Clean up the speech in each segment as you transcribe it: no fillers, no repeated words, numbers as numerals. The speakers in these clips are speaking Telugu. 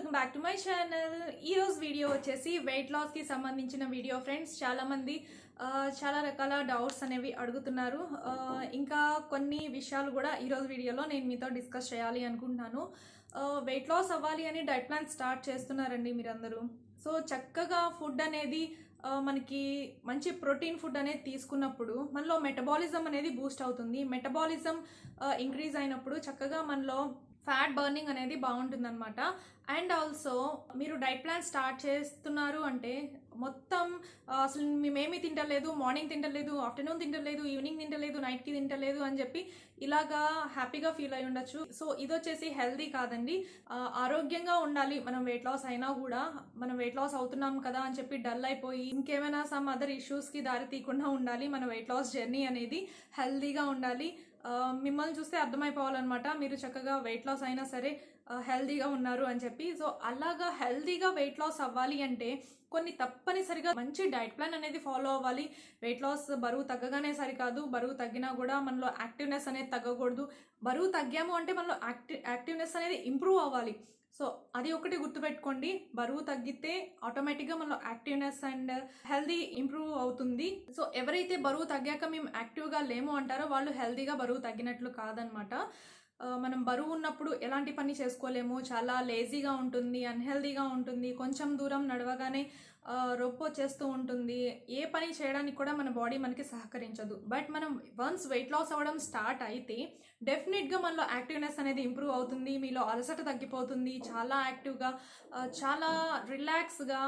Welcome back to my channel. ఈరోజు వీడియో వచ్చేసి వెయిట్ లాస్కి సంబంధించిన వీడియో ఫ్రెండ్స్. చాలామంది చాలా రకాల డౌట్స్ అనేవి అడుగుతున్నారు. ఇంకా కొన్ని విషయాలు కూడా ఈరోజు వీడియోలో నేను మీతో డిస్కస్ చేయాలి అనుకుంటున్నాను. వెయిట్ లాస్ అవ్వాలి అని డైట్ ప్లాన్ స్టార్ట్ చేస్తున్నారండి మీరందరూ. సో చక్కగా ఫుడ్ అనేది మనకి మంచి ప్రోటీన్ ఫుడ్ అనేది తీసుకున్నప్పుడు మనలో మెటబాలిజం అనేది బూస్ట్ అవుతుంది. మెటబాలిజం ఇంక్రీజ్ అయినప్పుడు చక్కగా మనలో ఫ్యాట్ బర్నింగ్ అనేది బాగుంటుంది అనమాట. అండ్ ఆల్సో మీరు డైట్ ప్లాన్ స్టార్ట్ చేస్తున్నారు అంటే మొత్తం అసలు మేమేమీ తింటలేదు, మార్నింగ్ తింటలేదు, ఆఫ్టర్నూన్ తింటలేదు, ఈవినింగ్ తింటలేదు, నైట్కి తింటలేదు అని చెప్పి ఇలాగా హ్యాపీగా ఫీల్ అయి ఉండొచ్చు. సో ఇది వచ్చేసి హెల్దీ కాదండి. ఆరోగ్యంగా ఉండాలి. మనం వెయిట్ లాస్ అయినా కూడా మనం వెయిట్ లాస్ అవుతున్నాం కదా అని చెప్పి డల్ అయిపోయి ఇంకేమైనా సమ్ అదర్ ఇష్యూస్కి దారి తీయకుండా ఉండాలి. మన వెయిట్ లాస్ జర్నీ అనేది హెల్దీగా ఉండాలి. మిమ్మల్ని చూస్తే అర్థమైపోవాలన్నమాట మీరు చక్కగా వెయిట్ లాస్ అయినా సరే హెల్దీగా ఉన్నారు అని చెప్పి. సో అలాగా హెల్దీగా వెయిట్ లాస్ అవ్వాలి అంటే కొన్ని తప్పనిసరిగా మంచి డైట్ ప్లాన్ అనేది ఫాలో అవ్వాలి. వెయిట్ లాస్ బరువు తగ్గగానే సరికాదు, బరువు తగ్గినా కూడా మనలో యాక్టివ్నెస్ అనేది తగ్గకూడదు. బరువు తగ్గాము అంటే మనలో యాక్టివ్నెస్ అనేది ఇంప్రూవ్ అవ్వాలి. సో అది ఒకటి గుర్తుపెట్టుకోండి. బరువు తగ్గితే ఆటోమేటిక్గా మనలో యాక్టివ్నెస్ అండ్ హెల్దీ ఇంప్రూవ్ అవుతుంది. సో ఎవరైతే బరువు తగ్గాక మేము యాక్టివ్గా లేము అంటారో వాళ్ళు హెల్దీగా బరువు తగ్గినట్లు కాదనమాట. మనం బరువు ఉన్నప్పుడు ఎలాంటి పని చేసుకోలేము, చాలా లేజీగా ఉంటుంది, అన్హెల్దీగా ఉంటుంది, కొంచెం దూరం నడవగానే రొప్పి వచ్చేస్తూ ఉంటుంది, ఏ పని చేయడానికి కూడా మన బాడీ మనకి సహకరించదు. బట్ మనం వన్స్ వెయిట్ లాస్ అవ్వడం స్టార్ట్ అయితే డెఫినెట్గా మనలో యాక్టివ్నెస్ అనేది ఇంప్రూవ్ అవుతుంది, మీలో అలసట తగ్గిపోతుంది, చాలా యాక్టివ్గా చాలా రిలాక్స్గా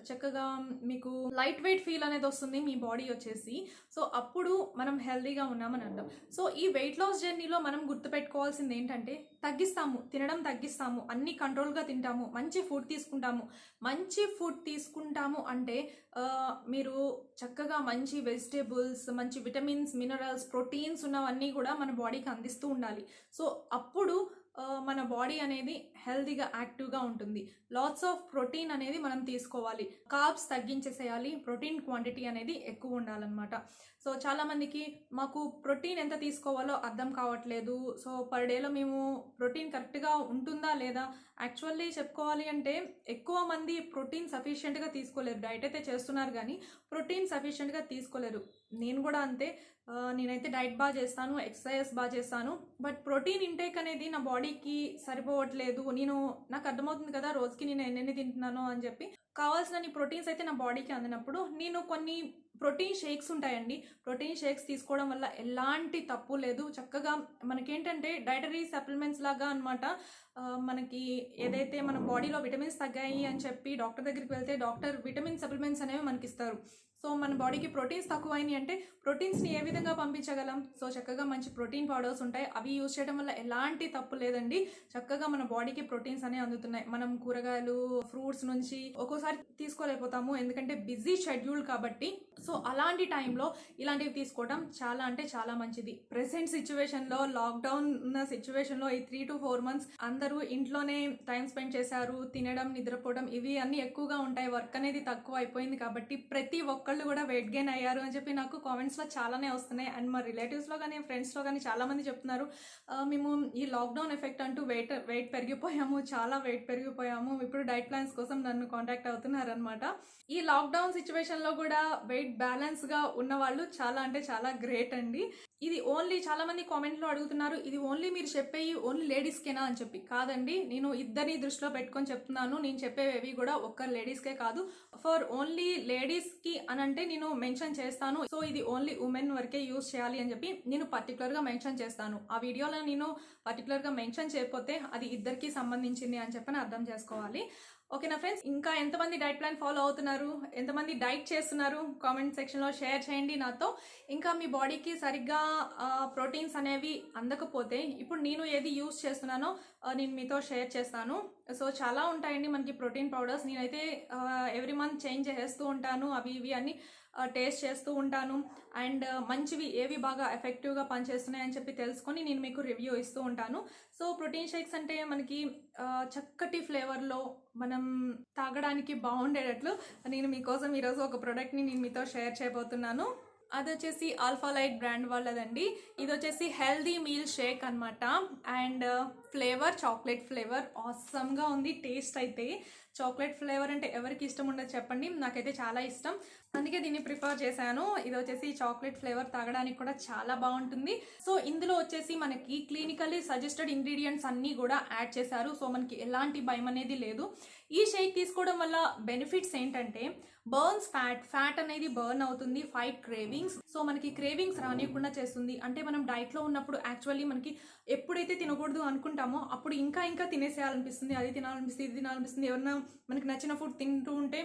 చక్కగా మీకు లైట్ వెయిట్ ఫీల్ అనేది వస్తుంది మీ బాడీ వచ్చేసి. సో అప్పుడు మనం హెల్దీగా ఉన్నామని అర్థం. సో ఈ వెయిట్ లాస్ జర్నీలో మనం గుర్తుపెట్టుకోవాల్సింది ఏంటంటే తినడం తగ్గిస్తాము, అన్ని కంట్రోల్గా తింటాము, మంచి ఫుడ్ తీసుకుంటాము. మంచి ఫుడ్ తీసుకుంటాము అంటే మీరు చక్కగా మంచి వెజిటేబుల్స్, మంచి విటమిన్స్, మినరల్స్, ప్రోటీన్స్ ఉన్నవన్నీ కూడా మన బాడీకి అందిస్తూ ఉండాలి. సో అప్పుడు మన బాడీ అనేది హెల్తీగా యాక్టివ్గా ఉంటుంది. లాట్స్ ఆఫ్ ప్రోటీన్ అనేది మనం తీసుకోవాలి. కార్బ్స్ తగ్గించేసేయాలి, ప్రోటీన్ క్వాంటిటీ అనేది ఎక్కువ ఉండాలన్నమాట. సో చాలామందికి మాకు ప్రోటీన్ ఎంత తీసుకోవాలో అర్థం కావట్లేదు. సో పర్ డేలో మేము ప్రోటీన్ కరెక్ట్గా ఉంటుందా లేదా? యాక్చువల్లీ చెప్పుకోవాలి అంటే ఎక్కువ మంది ప్రోటీన్ సఫిషియెంట్గా తీసుకోలేరు. డైట్ అయితే చేస్తున్నారు కానీ ప్రోటీన్ సఫిషియెంట్గా తీసుకోలేరు. నేను కూడా అంతే. నేనైతే డైట్ బాగా చేస్తాను, ఎక్సర్సైజ్ బాగా చేస్తాను, బట్ ప్రోటీన్ ఇంటేక్ అనేది నా బాడీకి సరిపోవట్లేదు. నాకు అర్థమవుతుంది కదా రోజుకి నేను ఎన్నెన్ని తింటున్నానో అని చెప్పి. కావాల్సిన ప్రోటీన్స్ అయితే నా బాడీకి అందినప్పుడు నేను కొన్ని ప్రోటీన్ షేక్స్ ఉంటాయండి. ప్రోటీన్ షేక్స్ తీసుకోవడం వల్ల ఎలాంటి తప్పు లేదు. చక్కగా మనకేంటంటే డైటరీ సప్లిమెంట్స్ లాగా అనమాట. మనకి ఏదైతే మన బాడీలో విటమిన్స్ తగ్గాయి అని చెప్పి డాక్టర్ దగ్గరికి వెళ్తే డాక్టర్ విటమిన్ సప్లిమెంట్స్ అనేవి మనకి ఇస్తారు. సో మన బాడీకి ప్రోటీన్స్ తక్కువైనాయి అంటే ప్రోటీన్స్ని ఏ విధంగా పంపించగలం? సో చక్కగా మంచి ప్రోటీన్ పౌడర్స్ ఉంటాయి, అవి యూజ్ చేయడం వల్ల ఎలాంటి తప్పు లేదండి. చక్కగా మన బాడీకి ప్రోటీన్స్ అనేవి అందుతున్నాయి. మనం కూరగాయలు, ఫ్రూట్స్ నుంచి ఒక్కోసారి తీసుకోలేకపోతాము ఎందుకంటే బిజీ షెడ్యూల్ కాబట్టి. సో అలాంటి టైంలో ఇలాంటివి తీసుకోవడం చాలా అంటే చాలా మంచిది. ప్రెసెంట్ సిచ్యువేషన్లో, లాక్డౌన్ ఉన్న సిచ్యువేషన్లో ఈ 3 to 4 months అందరూ ఇంట్లోనే టైం స్పెండ్ చేశారు. తినడం, నిద్రపోవడం ఇవి అన్నీ ఎక్కువగా ఉంటాయి. వర్క్ అనేది తక్కువ అయిపోయింది కాబట్టి ప్రతి ఒక్కళ్ళు కూడా వెయిట్ గెయిన్ అయ్యారు అని చెప్పి నాకు కామెంట్స్లో చాలానే వస్తున్నాయి. అండ్ మా రిలేటివ్స్లో కానీ ఫ్రెండ్స్లో కానీ చాలామంది చెప్తున్నారు మేము ఈ లాక్డౌన్ ఎఫెక్ట్ అంటూ వెయిట్ పెరిగిపోయాము, చాలా వెయిట్ పెరిగిపోయాము, ఇప్పుడు డైట్ ప్లాన్స్ కోసం నన్ను కాంటాక్ట్ అవుతున్నారు అనమాట. ఈ లాక్డౌన్ సిచ్యువేషన్లో కూడా వెయిట్ బ్యాలెన్స్గా ఉన్న వాళ్ళు చాలా అంటే చాలా గ్రేట్ అండి. ఇది ఓన్లీ చాలా మంది కామెంట్లో అడుగుతున్నారు ఇది ఓన్లీ మీరు చెప్పేవి ఓన్లీ లేడీస్కేనా అని చెప్పి. కాదండి, నేను ఇద్దరిని దృష్టిలో పెట్టుకొని చెప్తున్నాను. నేను చెప్పేవి కూడా ఒక్క లేడీస్కే కాదు, ఫర్ ఓన్లీ లేడీస్కి అని అంటే నేను మెన్షన్ చేస్తాను. సో ఇది ఓన్లీ ఉమెన్ వరకే యూజ్ చేయాలి అని చెప్పి నేను పర్టికులర్గా మెన్షన్ చేస్తాను. ఆ వీడియోలో నేను పర్టికులర్గా మెన్షన్ చేయకపోతే అది ఇద్దరికి సంబంధించింది అని చెప్పని అర్థం చేసుకోవాలి. ఓకేనా ఫ్రెండ్స్? ఇంకా ఎంతమంది డైట్ ప్లాన్ ఫాలో అవుతున్నారు, ఎంతమంది డైట్ చేస్తున్నారు కామెంట్ సెక్షన్లో షేర్ చేయండి నాతో. ఇంకా మీ బాడీకి సరిగ్గా ప్రోటీన్స్ అనేవి అందకపోతే ఇప్పుడు నేను ఏది యూజ్ చేస్తున్నానో నేను మీతో షేర్ చేస్తాను. సో చాలా ఉంటాయండి మనకి ప్రోటీన్ పౌడర్స్. నేనైతే ఎవ్రీ మంత్ చేంజ్ చేస్తూ ఉంటాను, అవి ఇవి అన్ని టేస్ట్ చేస్తూ ఉంటాను. అండ్ మంచివి ఏవి బాగా ఎఫెక్టివ్గా పనిచేస్తున్నాయని చెప్పి తెలుసుకొని నేను మీకు రివ్యూ ఇస్తూ ఉంటాను. సో ప్రోటీన్ షేక్స్ అంటే మనకి చక్కటి ఫ్లేవర్లో మనం తాగడానికి బాగుండేటట్లు నేను మీకోసం ఈరోజు ఒక ప్రోడక్ట్ని నేను మీతో షేర్ చేయబోతున్నాను. అది వచ్చేసి ఆల్ఫాలైట్ బ్రాండ్ వాళ్ళదండి. ఇది వచ్చేసి హెల్దీ మీల్ షేక్ అనమాట. అండ్ ఫ్లేవర్ చాక్లెట్ ఫ్లేవర్ ఆసమ్గా ఉంది. టేస్ట్ అయితే చాక్లెట్ ఫ్లేవర్ అంటే ఎవరికి ఇష్టం ఉండదు చెప్పండి, నాకైతే చాలా ఇష్టం, అందుకే దీన్ని ప్రిఫర్ చేశాను. ఇది వచ్చేసి చాక్లెట్ ఫ్లేవర్ తాగడానికి కూడా చాలా బాగుంటుంది. సో ఇందులో వచ్చేసి మనకి క్లినికల్లీ సజెస్టెడ్ ఇంగ్రీడియంట్స్ అన్నీ కూడా యాడ్ చేశారు. సో మనకి ఎలాంటి భయం అనేది లేదు. ఈ షేక్ తీసుకోవడం వల్ల బెనిఫిట్స్ ఏంటంటే బర్న్స్ ఫ్యాట్ అనేది బర్న్ అవుతుంది, ఫైట్ క్రేవింగ్స్. సో మనకి క్రేవింగ్స్ రానియకుండా చేస్తుంది. అంటే మనం డైట్లో ఉన్నప్పుడు యాక్చువల్లీ మనకి ఎప్పుడైతే తినకూడదు అనుకుంటామో అప్పుడు ఇంకా ఇంకా తినేసేయాలనిపిస్తుంది, అది తినాలనిపిస్తుంది, ఇది తినాలనిపిస్తుంది. ఎవరన్నా మనకి నచ్చిన ఫుడ్ తింటూ ఉంటే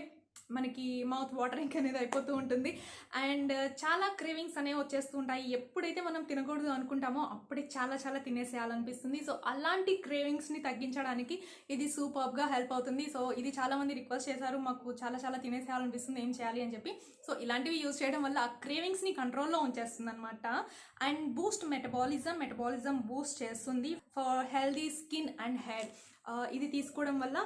మనకి మౌత్ వాటరింగ్ అనేది అయిపోతూ ఉంటుంది. అండ్ చాలా క్రేవింగ్స్ అనేవి వచ్చేస్తూ ఉంటాయి. ఎప్పుడైతే మనం తినకూడదు అనుకుంటామో అప్పుడే చాలా చాలా తినేసేయాలనిపిస్తుంది. సో అలాంటి క్రేవింగ్స్ని తగ్గించడానికి ఇది సూపర్గా హెల్ప్ అవుతుంది. సో ఇది చాలామంది రిక్వెస్ట్ చేశారు, మాకు చాలా చాలా తినేసేయాలనిపిస్తుంది, ఏం చేయాలి అని చెప్పి. సో ఇలాంటివి యూజ్ చేయడం వల్ల ఆ క్రేవింగ్స్ని కంట్రోల్లో ఉంచేస్తుంది అనమాట. అండ్ బూస్ట్ మెటబాలిజం బూస్ట్ చేస్తుంది for healthy skin and hair. ఇది తీసుకోవడం వల్ల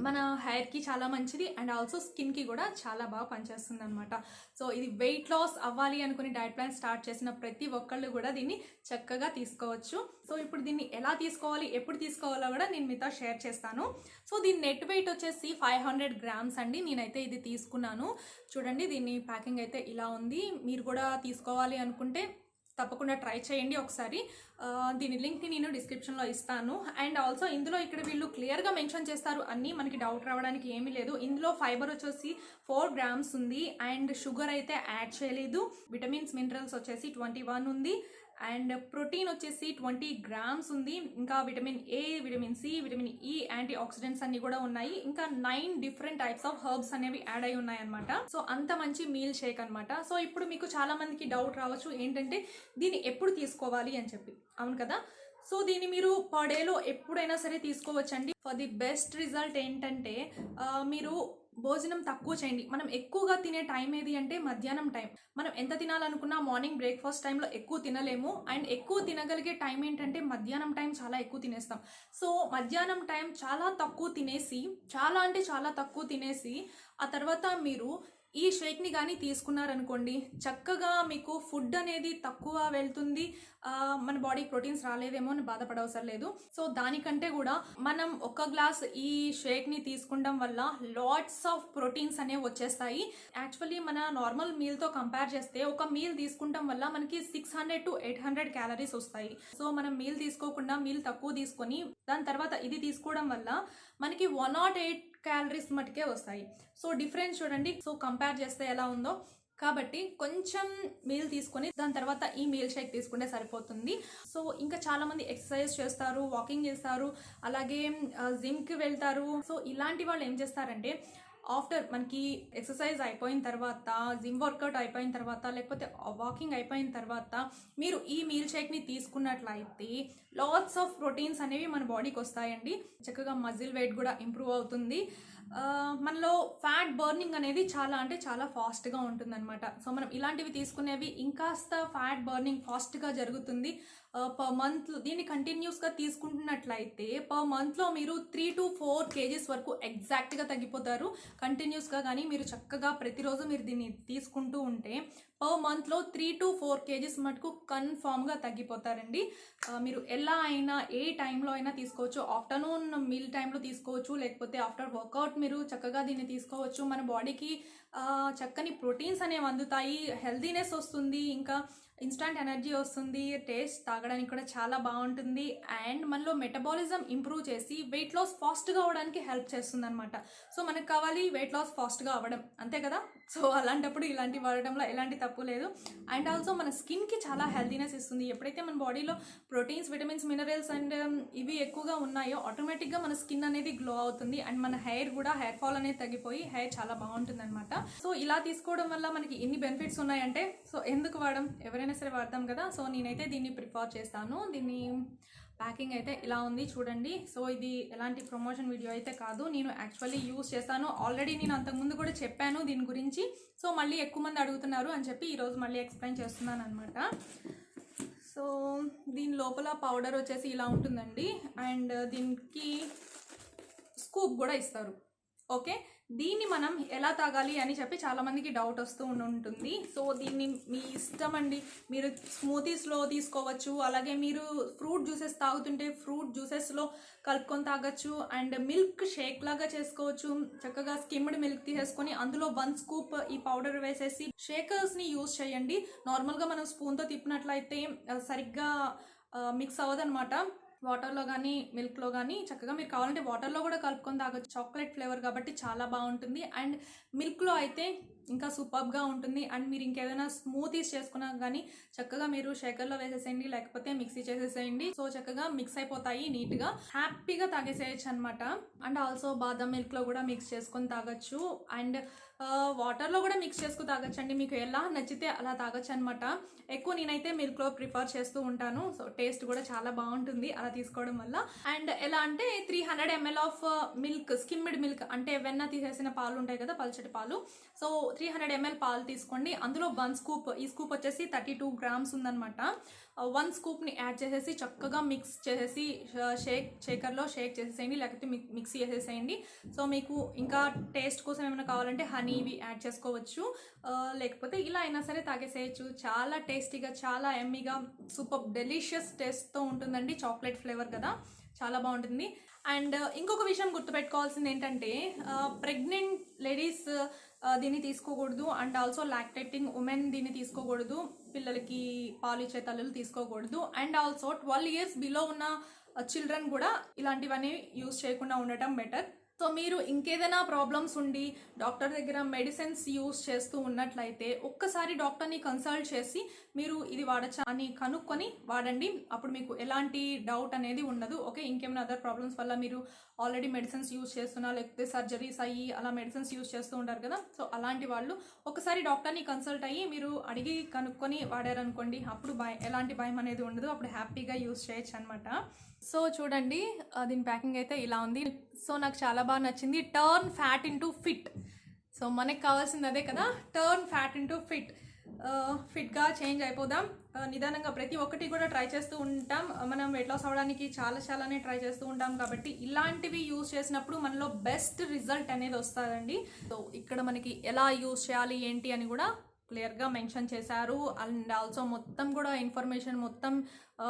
మన హెయిర్కి చాలా మంచిది అండ్ ఆల్సో స్కిన్కి కూడా చాలా బాగా పనిచేస్తుంది అనమాట. సో ఇది వెయిట్ లాస్ అవ్వాలి అనుకుని డైట్ ప్లాన్ స్టార్ట్ చేసిన ప్రతి ఒక్కళ్ళు కూడా దీన్ని చక్కగా తీసుకోవచ్చు. సో ఇప్పుడు దీన్ని ఎలా తీసుకోవాలి, ఎప్పుడు తీసుకోవాలో కూడా నేను మీతో షేర్ చేస్తాను. సో దీని నెట్ వెయిట్ వచ్చేసి 500 grams అండి. నేనైతే ఇది తీసుకున్నాను. చూడండి, దీన్ని ప్యాకింగ్ అయితే ఇలా ఉంది. మీరు కూడా తీసుకోవాలి అనుకుంటే తప్పకుండా ట్రై చేయండి ఒకసారి. దీని లింక్ని నేను డిస్క్రిప్షన్లో ఇస్తాను. అండ్ ఆల్సో ఇందులో ఇక్కడ వీళ్ళు క్లియర్గా మెన్షన్ చేస్తారు అన్నీ, మనకి డౌట్ రావడానికి ఏమీ లేదు. ఇందులో ఫైబర్ వచ్చేసి 4 grams ఉంది అండ్ షుగర్ అయితే యాడ్ చేయలేదు. విటమిన్స్ మినరల్స్ వచ్చేసి 21 ఉంది అండ్ ప్రోటీన్ వచ్చేసి 20 grams ఉంది. ఇంకా vitamin A, vitamin C, vitamin E, antioxidants అన్ని కూడా ఉన్నాయి. ఇంకా 9 డిఫరెంట్ టైప్స్ ఆఫ్ హర్బ్స్ అనేవి యాడ్ అయి ఉన్నాయి అనమాట. సో అంత మంచి మీల్ షేక్ అనమాట. సో ఇప్పుడు మీకు చాలా మందికి డౌట్ రావచ్చు ఏంటంటే దీన్ని ఎప్పుడు తీసుకోవాలి అని చెప్పి. అవును కదా, సో దీన్ని మీరు పర్ డేలో ఎప్పుడైనా సరే తీసుకోవచ్చండి. ఫర్ ది బెస్ట్ రిజల్ట్ ఏంటంటే మీరు భోజనం తక్కువ చేయండి. మనం ఎక్కువగా తినే టైం ఏది అంటే మధ్యాహ్నం టైం. మనం ఎంత తినాలనుకున్నా మార్నింగ్ బ్రేక్ఫాస్ట్ టైంలో ఎక్కువ తినలేము. అండ్ ఎక్కువ తినగలిగే టైం ఏంటంటే మధ్యాహ్నం టైం చాలా ఎక్కువ తినేస్తాం. సో మధ్యాహ్నం టైం చాలా తక్కువ తినేసి, చాలా అంటే చాలా తక్కువ తినేసి ఆ తర్వాత మీరు ఈ షేక్ని కానీ తీసుకున్నారనుకోండి, చక్కగా మీకు ఫుడ్ అనేది తక్కువ వెళ్తుంది. మన బాడీకి ప్రోటీన్స్ రాలేదేమో అని బాధపడవసరం లేదు. సో దానికంటే కూడా మనం ఒక గ్లాస్ ఈ షేక్ని తీసుకుంటాం వల్ల లాట్స్ ఆఫ్ ప్రోటీన్స్ అనేవి వచ్చేస్తాయి. యాక్చువల్లీ మన నార్మల్ మీల్తో కంపేర్ చేస్తే ఒక మీల్ తీసుకుంటాం వల్ల మనకి 600 to 800 క్యాలరీస్ వస్తాయి. సో మనం మీల్ తీసుకోకుండా మీల్ తక్కువ తీసుకొని దాని తర్వాత ఇది తీసుకోవడం వల్ల మనకి 108 క్యాలరీస్ మటుకే వస్తాయి. సో డిఫరెన్స్ చూడండి. సో కంపేర్ చేస్తే ఎలా ఉందో. కాబట్టి కొంచెం మీల్ తీసుకొని దాని తర్వాత ఈ మీల్ షేక్ తీసుకుంటే సరిపోతుంది. సో ఇంకా చాలా మంది ఎక్సర్సైజ్ చేస్తారు, వాకింగ్ చేస్తారు, అలాగే జిమ్కి వెళ్తారు. సో ఇలాంటి వాళ్ళు ఏం చేస్తారంటే ఆఫ్టర్ మనకి ఎక్సర్సైజ్ అయిపోయిన తర్వాత, జిమ్ వర్కౌట్ అయిపోయిన తర్వాత, లేకపోతే వాకింగ్ అయిపోయిన తర్వాత మీరు ఈ మీల్ షేక్ని తీసుకున్నట్లయితే లాట్స్ ఆఫ్ ప్రోటీన్స్ అనేవి మన బాడీకి వస్తాయండి. చక్కగా మజిల్ వెయిట్ కూడా ఇంప్రూవ్ అవుతుంది. మనలో ఫ్యాట్ బర్నింగ్ అనేది చాలా అంటే చాలా ఫాస్ట్గా ఉంటుంది అనమాట. సో మనం ఇలాంటివి తీసుకునేవి ఇంకాస్త ఫ్యాట్ బర్నింగ్ ఫాస్ట్గా జరుగుతుంది. పర్ మంత్ దీన్ని కంటిన్యూస్గా తీసుకుంటున్నట్లయితే పర్ మంత్లో మీరు 3 to 4 kgs వరకు ఎగ్జాక్ట్గా తగ్గిపోతారు కంటిన్యూస్గా. కానీ మీరు చక్కగా ప్రతిరోజు మీరు దీన్ని తీసుకుంటూ ఉంటే పర్ మంత్లో 3 to 4 kgs మటుకు కన్ఫామ్గా తగ్గిపోతారండి. మీరు ఎలా అయినా ఏ టైంలో అయినా తీసుకోవచ్చు. ఆఫ్టర్నూన్ మీల్ టైంలో తీసుకోవచ్చు, లేకపోతే ఆఫ్టర్ వర్కౌట్ మీరు చక్కగా దీన్ని తీసుకోవచ్చు. మన బాడీకి చక్కని ప్రోటీన్స్ అనేవి అందుతాయి, హెల్దీనెస్ వస్తుంది, ఇంకా ఇన్స్టాంట్ ఎనర్జీ వస్తుంది, టేస్ట్ తాగడానికి కూడా చాలా బాగుంటుంది. అండ్ మనలో మెటబాలిజం ఇంప్రూవ్ చేసి వెయిట్ లాస్ ఫాస్ట్గా అవ్వడానికి హెల్ప్ చేస్తుంది అనమాట. సో మనకు కావాలి వెయిట్ లాస్ ఫాస్ట్గా అవ్వడం, అంతే కదా. సో అలాంటప్పుడు ఇలాంటివి వాడడంలో ఎలాంటి తప్పు లేదు. అండ్ ఆల్సో మన స్కిన్కి చాలా హెల్దీనెస్ ఇస్తుంది. ఎప్పుడైతే మన బాడీలో ప్రోటీన్స్, విటమిన్స్, మినరల్స్ అండ్ ఇవి ఎక్కువగా ఉన్నాయో ఆటోమేటిక్గా మన స్కిన్ అనేది గ్లో అవుతుంది. అండ్ మన హెయిర్ ఫాల్ అనేది తగ్గిపోయి హెయిర్ చాలా బాగుంటుంది అనమాట. సో ఇలా తీసుకోవడం వల్ల మనకి ఎన్ని బెనిఫిట్స్ ఉన్నాయంటే సో ఎందుకు వాడడం, ఎవరైనా సరే వాడతాం కదా. సో నేనైతే దీన్ని ప్రిఫర్ చేస్తాను. దీన్ని ప్యాకింగ్ అయితే ఇలా ఉంది చూడండి. సో ఇది ఎలాంటి ప్రమోషన్ వీడియో అయితే కాదు, నేను యాక్చువల్లీ యూజ్ చేస్తాను. ఆల్రెడీ నేను అంతకుముందు కూడా చెప్పాను దీని గురించి. సో మళ్ళీ ఎక్కువ మంది అడుగుతున్నారు అని చెప్పి ఈరోజు మళ్ళీ ఎక్స్ప్లెయిన్ చేస్తున్నాను అనమాట. సో దీని లోపల పౌడర్ వచ్చేసి ఇలా ఉంటుందండి. అండ్ దీనికి స్కూప్ కూడా ఇస్తారు. ఓకే, దీన్ని మనం ఎలా తాగాలి అని చెప్పి చాలామందికి డౌట్ వస్తూ ఉంటుంది. సో దీన్ని మీ ఇష్టం అండి, మీరు స్మూతీస్లో తీసుకోవచ్చు, అలాగే మీరు ఫ్రూట్ జ్యూసెస్ తాగుతుంటే ఫ్రూట్ జ్యూసెస్లో కలుపుకొని తాగొచ్చు, అండ్ మిల్క్ షేక్ లాగా చేసుకోవచ్చు. చక్కగా స్కిమ్డ్ మిల్క్ తీసేసుకొని అందులో 1 స్కూప్ ఈ పౌడర్ వేసేసి షేకర్స్ని యూజ్ చేయండి. నార్మల్గా మనం స్పూన్తో తిప్పినట్లయితే సరిగ్గా మిక్స్ అవ్వదనమాట. వాటర్లో కానీ మిల్క్లో కానీ చక్కగా మీరు కావాలంటే వాటర్లో కూడా కలుపుకొని తాగొచ్చు. చాక్లెట్ ఫ్లేవర్ కాబట్టి చాలా బాగుంటుంది. అండ్ మిల్క్లో అయితే ఇంకా సూపర్గా ఉంటుంది. అండ్ మీరు ఇంకేదైనా స్మూతీస్ చేసుకున్నా కానీ చక్కగా మీరు షేకర్లో వేసేసేయండి, లేకపోతే మిక్సీ చేసేసేయండి. సో చక్కగా మిక్స్ అయిపోతాయి, నీట్గా హ్యాపీగా తాగేసేయచ్చు అనమాట. అండ్ ఆల్సో బాదం మిల్క్లో కూడా మిక్స్ చేసుకొని తాగొచ్చు, అండ్ వాటర్లో కూడా మిక్స్ చేసుకుని తాగొచ్చు అండి. మీకు ఎలా నచ్చితే అలా తాగొచ్చు అనమాట. ఎక్కువ నేనైతే మిల్క్లో ప్రిఫర్ చేస్తూ ఉంటాను. సో టేస్ట్ కూడా చాలా బాగుంటుంది అలా తీసుకోవడం వల్ల. అండ్ ఎలా అంటే 300 ml of milk, skimmed milk అంటే వెన్న తీసేసిన పాలు ఉంటాయి కదా, పల్చటి పాలు. సో 300 ml పాలు తీసుకోండి. అందులో 1 స్కూప్, ఈ స్కూప్ వచ్చేసి 32 grams ఉందనమాట. 1 స్కూప్ని యాడ్ చేసేసి చక్కగా మిక్స్ చేసేసి షేకర్లో షేక్ చేసేసేయండి, లేకపోతే మిక్సీ చేసేసేయండి. సో మీకు ఇంకా టేస్ట్ కోసం ఏమైనా కావాలంటే హనీ ఇవి యాడ్ చేసుకోవచ్చు, లేకపోతే ఇలా అయినా సరే తాగేసేయచ్చు. చాలా టేస్టీగా, చాలా ఎమ్మీగా, సూపర్ డెలిషియస్ టేస్ట్తో ఉంటుందండి. చాక్లెట్ ఫ్లేవర్ కదా, చాలా బాగుంటుంది. అండ్ ఇంకొక విషయం గుర్తుపెట్టుకోవాల్సింది ఏంటంటే ప్రెగ్నెంట్ లేడీస్ దీన్ని తీసుకోకూడదు, అండ్ ఆల్సో లాక్టేటింగ్ ఉమెన్ దీన్ని తీసుకోకూడదు, పిల్లలకి పాలు ఇచ్చే తల్లులు తీసుకోకూడదు, అండ్ ఆల్సో 12 years బిలో ఉన్న చిల్డ్రన్ కూడా ఇలాంటివన్నీ యూజ్ చేయకుండా ఉండటం బెటర్. సో మీరు ఇంకేదైనా ప్రాబ్లమ్స్ ఉండి డాక్టర్ దగ్గర మెడిసిన్స్ యూజ్ చేస్తూ ఉన్నట్లయితే ఒక్కసారి డాక్టర్ని కన్సల్ట్ చేసి మీరు ఇది వాడచ్చా అని కనుక్కొని వాడండి. అప్పుడు మీకు ఎలాంటి డౌట్ అనేది ఉండదు. ఓకే, ఇంకేమైనా అదర్ ప్రాబ్లమ్స్ వల్ల మీరు ఆల్రెడీ మెడిసిన్స్ యూజ్ చేస్తున్నా, లేకపోతే సర్జరీస్ అయ్యి అలా మెడిసిన్స్ యూజ్ చేస్తూ ఉంటారు కదా, సో అలాంటి వాళ్ళు ఒకసారి డాక్టర్ని కన్సల్ట్ అయ్యి మీరు అడిగి కనుక్కొని వాడారనుకోండి, అప్పుడు ఎలాంటి భయం అనేది ఉండదు, అప్పుడు హ్యాపీగా యూజ్ చేయొచ్చు అనమాట. సో చూడండి, దీని ప్యాకింగ్ అయితే ఇలా ఉంది. సో నాకు చాలా బాగా నచ్చింది. Turn fat into fit. So మనకు కావాల్సింది అదే కదా, టర్న్ ఫ్యాట్ ఇంటూ ఫిట్. ఫిట్గా చేంజ్ అయిపోదాం. నిదానంగా ప్రతి ఒక్కటి కూడా ట్రై చేస్తూ ఉంటాం. మనం వెయిట్ లాస్ అవ్వడానికి చాలానే ట్రై చేస్తూ ఉంటాం కాబట్టి ఇలాంటివి యూజ్ చేసినప్పుడు మనలో బెస్ట్ రిజల్ట్ అనేది వస్తుందండి. సో ఇక్కడ మనకి ఎలా యూజ్ చేయాలి ఏంటి అని కూడా క్లియర్గా మెన్షన్ చేశారు. అండ్ ఆల్సో మొత్తం కూడా ఇన్ఫర్మేషన్ మొత్తం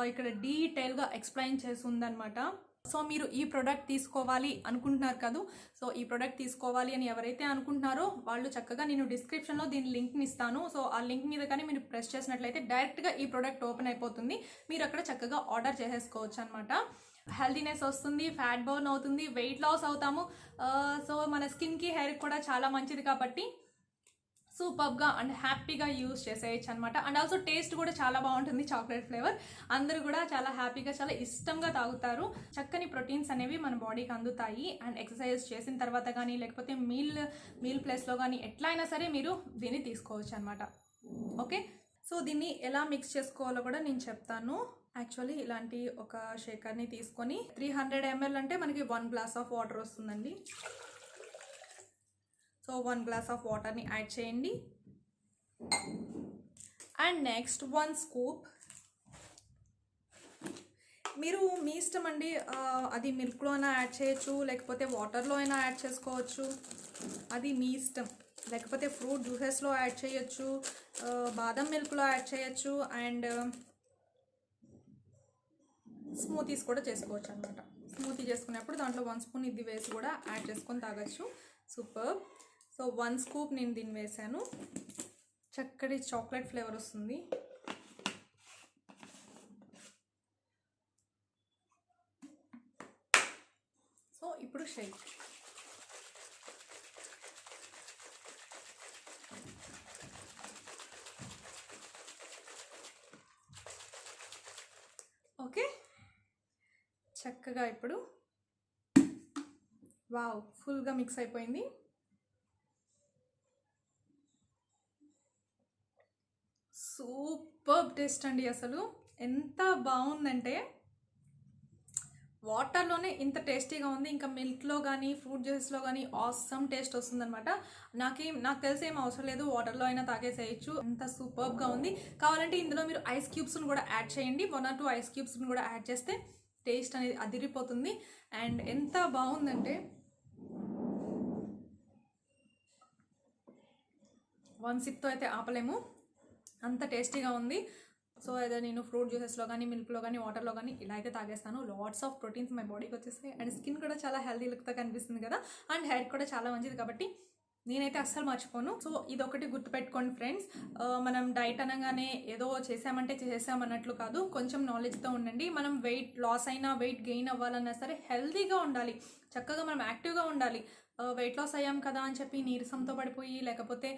ఇక్కడ డీటెయిల్గా ఎక్స్ప్లెయిన్ చేసి ఉందన్నమాట. సో మీరు ఈ ప్రోడక్ట్ తీసుకోవాలి అనుకుంటున్నారు కదా, సో ఈ ప్రోడక్ట్ తీసుకోవాలి అని ఎవరైతే అనుకుంటున్నారో వాళ్ళు చక్కగా నేను డిస్క్రిప్షన్లో దీని లింక్ని ఇస్తాను. సో ఆ లింక్ మీద కానీ మీరు ప్రెస్ చేసినట్లయితే డైరెక్ట్గా ఈ ప్రోడక్ట్ ఓపెన్ అయిపోతుంది. మీరు అక్కడ చక్కగా ఆర్డర్ చేసేసుకోవచ్చు అనమాట. హెల్తీనెస్ వస్తుంది, ఫ్యాట్ బర్న్ అవుతుంది, వెయిట్ లాస్ అవుతాము. సో మన స్కిన్కి, హెయిర్కి కూడా చాలా మంచిది కాబట్టి సూపర్గా అండ్ హ్యాపీగా యూజ్ చేసేయచ్చు అనమాట. అండ్ ఆల్సో టేస్ట్ కూడా చాలా బాగుంటుంది, చాక్లెట్ ఫ్లేవర్. అందరూ కూడా చాలా హ్యాపీగా, చాలా ఇష్టంగా తాగుతారు. చక్కని ప్రోటీన్స్ అనేవి మన బాడీకి అందుతాయి. అండ్ ఎక్సర్సైజ్ చేసిన తర్వాత కానీ, లేకపోతే మీల్ ప్లేస్లో కానీ ఎట్లా అయినా సరే మీరు దీన్ని తీసుకోవచ్చు అనమాట. ఓకే, సో దీన్ని ఎలా మిక్స్ చేసుకోవాలో కూడా నేను చెప్తాను. యాక్చువల్లీ ఇలాంటి ఒక షేకర్ని తీసుకొని 300 ml అంటే మనకి 1 glass ఆఫ్ వాటర్ వస్తుందండి. సో 1 glass ఆఫ్ వాటర్ని యాడ్ చేయండి. And next 1 scoop. మీరు మీ ఇష్టం అండి, అది మిల్క్లో అయినా యాడ్ చేయొచ్చు, లేకపోతే వాటర్లో అయినా యాడ్ చేసుకోవచ్చు, అది మీ ఇష్టం. లేకపోతే ఫ్రూట్ జ్యూసెస్లో యాడ్ చేయొచ్చు, బాదం మిల్క్లో యాడ్ చేయొచ్చు, అండ్ స్మూతీస్ కూడా చేసుకోవచ్చు అనమాట. స్మూతీ చేసుకునేప్పుడు దాంట్లో 1 స్పూన్ ఇది వేసి కూడా యాడ్ చేసుకొని తాగొచ్చు. సూపర్. సో 1 స్కూప్ నేను దీన్ని వేసాను. చక్కటి చాక్లెట్ ఫ్లేవర్ వస్తుంది. సో ఇప్పుడు షేక్. ఓకే, చక్కగా ఇప్పుడు వావ్, ఫుల్గా మిక్స్ అయిపోయింది. సూపర్ టేస్ట్ అండి. అసలు ఎంత బాగుందంటే వాటర్లోనే ఇంత టేస్టీగా ఉంది, ఇంకా మిల్క్లో కానీ ఫ్రూట్ జ్యూసెస్లో కానీ ఆసమ్ టేస్ట్ వస్తుందన్నమాట. నాకు తెలిసి ఏం అవసరం లేదు, వాటర్లో అయినా తాగేసేయచ్చు, అంత సూపర్గా ఉంది. కావాలంటే ఇందులో మీరు ఐస్ క్యూబ్స్ని కూడా యాడ్ చేయండి. 1 or 2 ఐస్ క్యూబ్స్ని కూడా యాడ్ చేస్తే టేస్ట్ అనేది అదిరిపోతుంది. అండ్ ఎంత బాగుందంటే వన్ సిప్తో అయితే ఆపలేము, అంత టేస్టీగా ఉంది. సో అయితే నేను ఫ్రూట్ జ్యూసెస్లో కానీ, మిల్క్లో కానీ, వాటర్లో కానీ ఇలా అయితే తాగేస్తాను. లాట్స్ ఆఫ్ ప్రోటీన్స్ మై బాడీకి వచ్చేస్తాయి అండ్ స్కిన్ కూడా చాలా హెల్తీ లుక్తో కనిపిస్తుంది కదా, అండ్ హెయిర్ కూడా చాలా మంచిది కాబట్టి నేనైతే అస్సలు మర్చిపోను. సో ఇదొకటి గుర్తుపెట్టుకోండి ఫ్రెండ్స్, మనం డైట్ అనగానే ఏదో చేసామంటే చేసామన్నట్లు కాదు, కొంచెం నాలెడ్జ్తో ఉండండి. మనం వెయిట్ లాస్ అయినా వెయిట్ గెయిన్ అవ్వాలన్నా సరే హెల్తీగా ఉండాలి, చక్కగా మనం యాక్టివ్గా ఉండాలి. వెయిట్ లాస్ అయ్యాం కదా అని చెప్పి నీరసంతో పడిపోయి లేకపోతే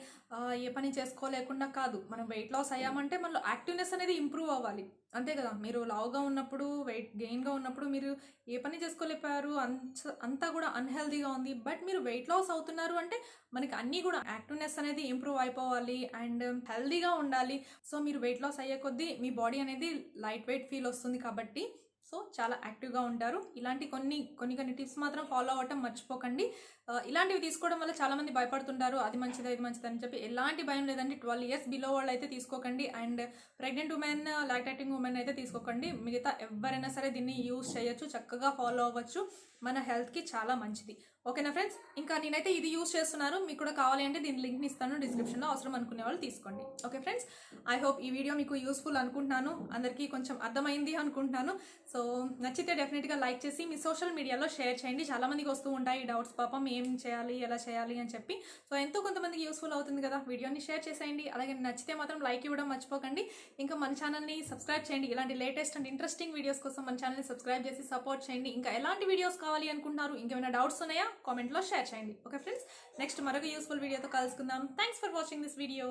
ఏ పని చేసుకోలేకుండా కాదు. మనం వెయిట్ లాస్ అయ్యామంటే మనలో యాక్టివ్నెస్ అనేది ఇంప్రూవ్ అవ్వాలి, అంతే కదా. మీరు లావుగా ఉన్నప్పుడు, వెయిట్ గెయిన్గా ఉన్నప్పుడు మీరు ఏ పని చేసుకోలేకపోయారు, అంతా కూడా అన్హెల్తీగా ఉంది. బట్ మీరు వెయిట్ లాస్ అవుతున్నారు అంటే మనకి అన్నీ కూడా యాక్టివ్నెస్ అనేది ఇంప్రూవ్ అయిపోవాలి అండ్ హెల్తీగా ఉండాలి. సో మీరు వెయిట్ లాస్ అయ్యే కొద్దీ మీ బాడీ అనేది లైట్ వెయిట్ ఫీల్ వస్తుంది కాబట్టి సో చాలా యాక్టివ్గా ఉంటారు. ఇలాంటి కొన్ని టిప్స్ మాత్రం ఫాలో అవ్వటం మర్చిపోకండి. ఇలాంటివి తీసుకోవడం వల్ల చాలామంది భయపడుతుంటారు, అది మంచిది ఇది మంచిది అని చెప్పి. ఎలాంటి భయం లేదండి. 12 years బిలో వాళ్ళు అయితే తీసుకోకండి and pregnant women, lactating women అయితే తీసుకోకండి. మిగతా ఎవరైనా సరే దీన్ని యూజ్ చేయొచ్చు, చక్కగా ఫాలో అవ్వచ్చు, మన హెల్త్కి చాలా మంచిది. ఓకేనా ఫ్రెండ్స్, ఇంకా నేనైతే ఇది యూజ్ చేస్తున్నాను, మీకు కూడా కావాలి అంటే దీని లింక్ని ఇస్తాను డిస్క్రిప్షన్లో, అవసరం అనుకునే వాళ్ళు తీసుకోండి. ఓకే ఫ్రెండ్స్, ఐ హోప్ ఈ వీడియో మీకు యూస్ఫుల్ అనుకుంటున్నాను, అందరికీ కొంచెం అర్థమైంది అనుకుంటున్నాను. సో నచ్చితే డెఫినెట్గా లైక్ చేసి మీ సోషల్ మీడియాలో షేర్ చేయండి. చాలామందికి వస్తూ ఉంటాయి డౌట్స్, పాపం ఏం చేయాలి ఎలా చేయాలి అని చెప్పి. సో ఎంతో కొంతమందికి యూస్ఫుల్ అవుతుంది కదా, వీడియోని షేర్ చేసేయండి. అలాగే నచ్చితే మాత్రం లైక్ ఇవ్వడం మర్చిపోకండి. ఇంకా మన ఛానల్ని సబ్స్క్రైబ్ చేయండి, ఇలాంటి లేటెస్ట్ అండ్ ఇంట్రెస్టింగ్ వీడియోస్ కోసం మన ఛానల్ని సబ్స్క్రైబ్ చేసి సపోర్ట్ చేయండి. ఇంకా ఎలాంటి వీడియోస్ కావాలి అనుకుంటున్నారు, ఇంకేమైనా డౌట్స్ ఉన్నాయా కామెంట్లో షేర్ చేయండి. ఓకే ఫ్రెండ్స్, నెక్స్ట్ మరొక యూస్ఫుల్ వీడియోతో కలుసుకుందాం. Thanks for watching this video.